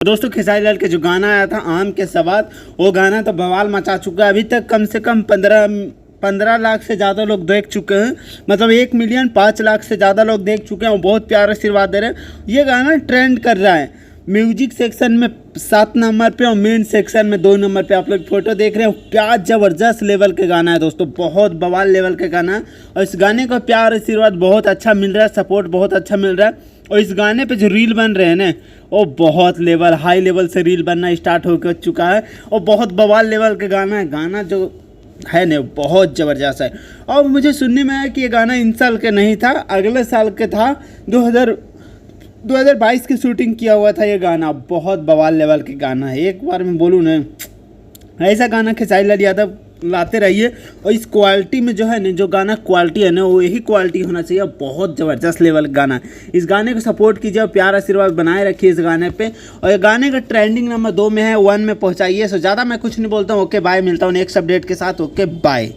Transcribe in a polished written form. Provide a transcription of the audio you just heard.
दोस्तों खेसारी लाल के जो गाना आया था आम के सवाद, वो गाना तो बवाल मचा चुका है। अभी तक कम से कम 15 लाख से ज़्यादा लोग देख चुके हैं। मतलब 1,05,00,000 से ज़्यादा लोग देख चुके हैं और बहुत प्यारा आशीर्वाद दे रहे हैं। ये गाना ट्रेंड कर रहा है म्यूजिक सेक्शन में 7 नंबर पे और मेन सेक्शन में 2 नंबर पे। आप लोग फोटो देख रहे हो, क्या ज़बरदस्त लेवल के गाना है दोस्तों, बहुत बवाल लेवल के गाना है। और इस गाने का प्यार आशीर्वाद बहुत अच्छा मिल रहा है, सपोर्ट बहुत अच्छा मिल रहा है। और इस गाने पे जो रील बन रहे हैं ना, वो बहुत हाई लेवल से रील बनना स्टार्ट हो चुका है और बहुत बवाल लेवल का गाना है। गाना जो है ना बहुत ज़बरदस्त है। और मुझे सुनने में आया कि ये गाना इन साल के नहीं था, अगले साल के था। 2022 की शूटिंग किया हुआ था ये गाना। बहुत बवाल लेवल के गाना है। एक बार मैं बोलूँ ना, ऐसा गाना खेसारी लाल यादव लाते रहिए। और इस क्वालिटी में जो है ना, जो गाना क्वालिटी है ना, वो यही क्वालिटी होना चाहिए। बहुत ज़बरदस्त लेवल का गाना है। इस गाने को सपोर्ट कीजिए और प्यार आशीर्वाद बनाए रखिए इस गाने पे। और ये गाने का ट्रेंडिंग नंबर 2 में है, 1 में पहुंचाइए। सो ज़्यादा मैं कुछ नहीं बोलता हूँ। ओके बाय, मिलता हूँ नेक्स्ट अपडेट के साथ। Okay bye.